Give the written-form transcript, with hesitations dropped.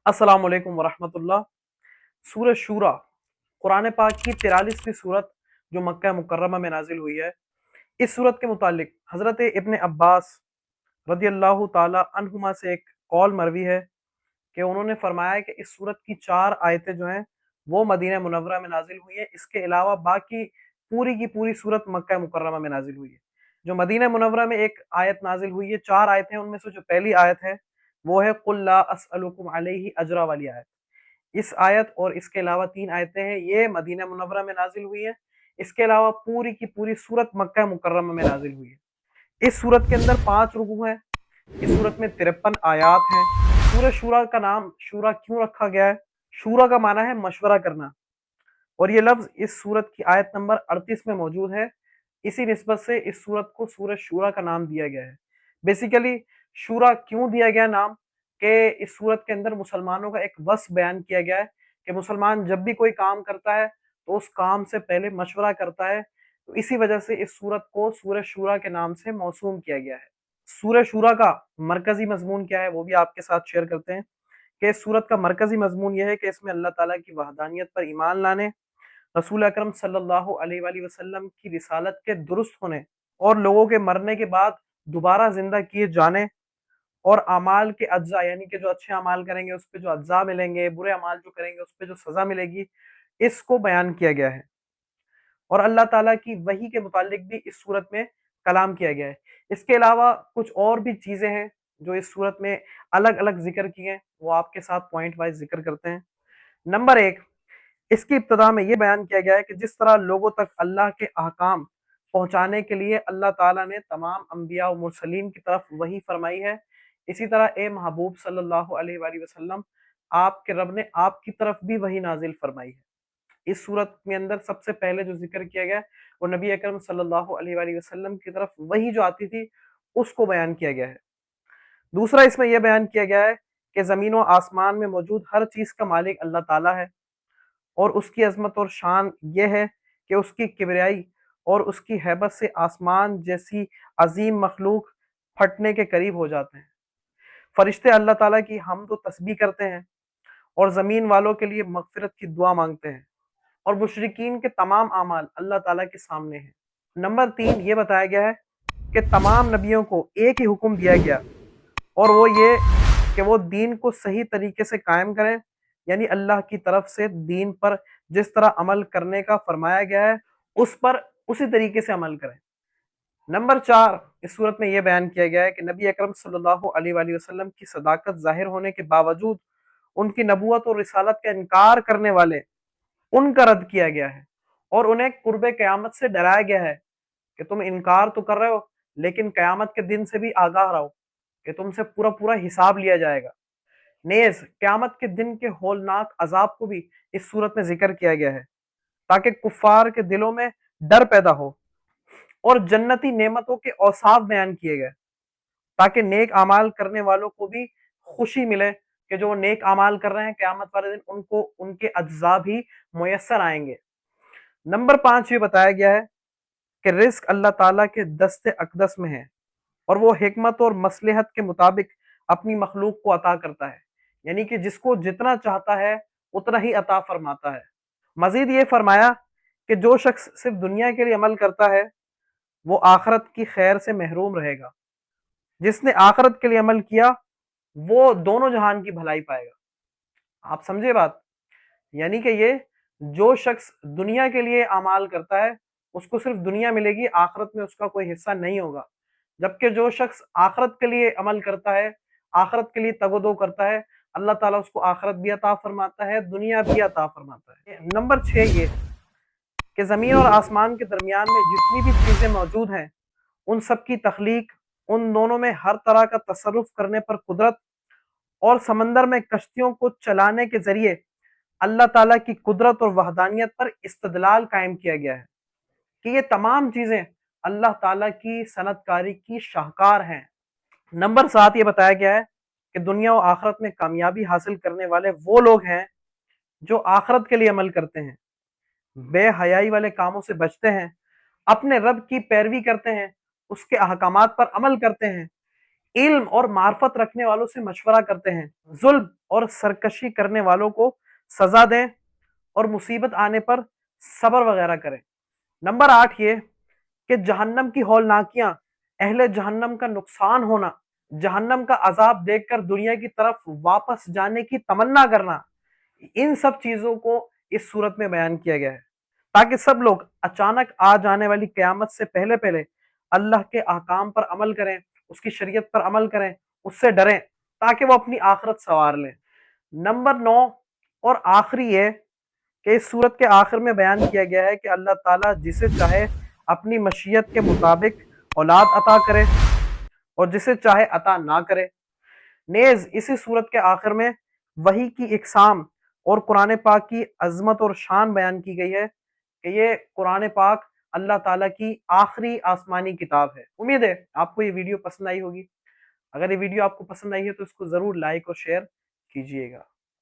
अस्सलाम वालेकुम वरहमतुल्लाह। सूरह शूरा कुरान पाक की 43वीं सूरत जो मक्का मुकर्रमा में नाजिल हुई है। इस सूरत के मुतालिक हज़रत इब्न अब्बास रदी अल्लाह ताला अन्हुमा से एक कौल मरवी है कि उन्होंने फरमाया कि इस सूरत की 4 आयतें जो हैं वो मदीना मुनव्वरा में नाजिल हुई है। इसके अलावा बाकी पूरी की पूरी सूरत मक्का मुकर्रमा में नाजिल हुई है। जो मदीना मुनव्वरा में एक आयत नाजिल हुई है, 4 आयतें हैं, उनमें से जो पहली आयत है वो है कुल ला अस्अलुकुम अलैहि अजरा वाली आयत। इस आयत और इसके अलावा 3 आयतें हैं, ये मदीना मुनव्वरा में नाजिल हुई है। इसके अलावा पूरी की पूरी सूरत मक्का मुकर्रमा में नाजिल हुई है। इस सूरत के अंदर 5 रुकू हैं। इस सूरत में 53 आयात हैं। सूरह शूरा का नाम शूरा क्यों रखा गया है? शूरा का माना है मशवरा करना, और ये लफ्ज इस सूरत की आयत नंबर 38 में मौजूद है। इसी निस्बत से इस सूरत को सूरह शूरा का नाम दिया गया है। बेसिकली शूरा क्यों दिया गया नाम कि इस सूरत के अंदर मुसलमानों का एक वस्फ बयान किया गया है कि मुसलमान जब भी कोई काम करता है तो उस काम से पहले मशवरा करता है। तो इसी वजह से इस सूरत को सूरह शूरा के नाम से मौसूम किया गया है। सूरह शूरा का मरकजी मजमून क्या है वो भी आपके साथ शेयर करते हैं कि इस सूरत का मरकजी मजमून यह है कि इसमें अल्लाह ताला की वहदानियत पर ईमान लाने, रसूल अकरम सल्लल्लाहु अलैहि वसल्लम की रिसालत के दुरुस्त होने और लोगों के मरने के बाद दोबारा जिंदा किए जाने और अमाल के अज्जा, यानी कि जो अच्छे अमाल करेंगे उस पे जो अज्जा मिलेंगे, बुरे अमाल जो करेंगे उस पे जो सजा मिलेगी, इसको बयान किया गया है। और अल्लाह ताला की वही के मुतालिक भी इस सूरत में कलाम किया गया है। इसके अलावा कुछ और भी चीजें हैं जो इस सूरत में अलग अलग जिक्र किए हैं, वो आपके साथ पॉइंट वाइज जिक्र करते हैं। नंबर 1, इसकी इब्तिदा में ये बयान किया गया है कि जिस तरह लोगों तक अल्लाह के अहकाम पहुंचाने के लिए अल्लाह ताला ने तमाम अंबिया और मुरसलीन की तरफ वही फरमाई है, इसी तरह ए महबूब सल्लल्लाहु अलैहि वसल्लम आपके रब ने आपकी तरफ भी वही नाजिल फरमाई है। इस सूरत में अंदर सबसे पहले जो जिक्र किया गया है वो नबी अकरम सल्लल्लाहु अलैहि वसल्लम की तरफ वही जो आती थी उसको बयान किया गया है। दूसरा, इसमें यह बयान किया गया है कि जमीन और आसमान में मौजूद हर चीज का मालिक अल्लाह ताला है और उसकी अजमत और शान ये है कि उसकी किबरियाई और उसकी हैबत से आसमान जैसी अजीम मखलूक फटने के करीब हो जाते हैं। फरिश्ते अल्लाह ताला की हम्द व तस्बीह करते हैं और ज़मीन वालों के लिए मगफिरत की दुआ मांगते हैं, और मुशरिकीन के तमाम अमाल अल्लाह ताला के सामने हैं। नंबर 3, ये बताया गया है कि तमाम नबियों को एक ही हुक्म दिया गया, और वो ये कि वो दीन को सही तरीके से कायम करें, यानी अल्लाह की तरफ से दीन पर जिस तरह अमल करने का फरमाया गया है उस पर उसी तरीके से अमल करें। नंबर 4, इस सूरत में यह बयान किया गया है कि नबी अकरम सल्लल्लाहु अलैहि वसल्लम की सदाकत जाहिर होने के बावजूद उनकी नबूवत और रिसालत का इनकार करने वाले उनका रद्द किया गया है और उन्हें कुर्बे क़यामत से डराया गया है कि तुम इनकार तो कर रहे हो लेकिन क़यामत के दिन से भी आगाह रहो कि तुमसे पूरा पूरा हिसाब लिया जाएगा। नेज़ क़यामत के दिन के होलनाक अजाब को भी इस सूरत में जिक्र किया गया है ताकि कुफ्फार के दिलों में डर पैदा हो, और जन्नती नेमतों के औसाफ बयान किए गए ताकि नेक अमाल करने वालों को भी खुशी मिले कि जो नेक अमाल कर रहे हैं क़यामत वाले दिन उनको उनके अज्जा भी मुयस्सर आएंगे। नंबर 5, ये बताया गया है कि रिस्क अल्लाह ताला के दस्ते अक़दस में है और वो हिकमत और मसलहत के मुताबिक अपनी मखलूक को अता करता है, यानी कि जिसको जितना चाहता है उतना ही अता फरमाता है। मजीद ये फरमाया कि जो शख्स सिर्फ दुनिया के लिए अमल करता है वो आखिरत की खैर से महरूम रहेगा, जिसने आखिरत के लिए अमल किया वो दोनों जहान की भलाई पाएगा। आप समझे बात? यानी कि ये जो शख्स दुनिया के लिए अमाल करता है उसको सिर्फ दुनिया मिलेगी, आखिरत में उसका कोई हिस्सा नहीं होगा। जबकि जो शख्स आखिरत के लिए अमल करता है, आखिरत के लिए तगदो करता है, अल्लाह ताला उसको आखिरत भी अता फरमाता है, दुनिया भी अता फरमाता है। नंबर 6, ये कि ज़मीन और आसमान के दरमियान में जितनी भी चीज़ें मौजूद हैं उन सब की तख्लीक, उन दोनों में हर तरह का तसर्रुफ करने पर कुदरत, और समंदर में कश्तियों को चलाने के जरिए अल्लाह ताला की कुदरत और वहदानियत पर इस्तदलाल कायम किया गया है कि ये तमाम चीजें अल्लाह ताला की सनतकारी की शाहकार हैं। नंबर 7, ये बताया गया है कि दुनिया और आखिरत में कामयाबी हासिल करने वाले वो लोग हैं जो आखिरत के लिए अमल करते हैं, बेहयाई वाले कामों से बचते हैं, अपने रब की पैरवी करते हैं, उसके अहकामात पर अमल करते हैं, علم اور معرفت رکھنے والوں سے مشورہ کرتے ہیں، ظلم اور سرکشی کرنے والوں کو سزا دیں اور مصیبت آنے پر صبر وغیرہ کریں۔ نمبر 8 یہ کہ جہنم کی ہولناکیاں، اہل جہنم کا نقصان ہونا، جہنم کا عذاب دیکھ کر دنیا کی طرف واپس جانے کی تمنا کرنا، ان سب چیزوں کو اس صورت میں بیان کیا گیا ہے تاکہ سب لوگ اچانک آ جانے والی قیامت سے پہلے پہلے اللہ کے احکام پر عمل کریں، اس کی شریعت پر عمل کریں، اس سے ڈریں تاکہ وہ اپنی آخرت سنوار لیں۔ نمبر 9 اور آخری یہ کہ اس صورت کے آخر میں بیان کیا گیا ہے کہ اللہ تعالیٰ جسے چاہے اپنی مشیت کے مطابق اولاد عطا کرے اور جسے چاہے عطا نہ کرے۔ نیز اسی صورت کے آخر میں وحی کی اقسام اور قرآن پاک کی عظمت اور شان بیان کی گئی ہے کہ یہ قرآن پاک اللہ تعالیٰ کی آخری آسمانی کتاب ہے۔ امید ہے آپ کو یہ ویڈیو پسند آئی ہوگی۔ اگر یہ ویڈیو آپ کو پسند آئی ہے تو اس کو ضرور لائک اور شیئر کیجیے گا۔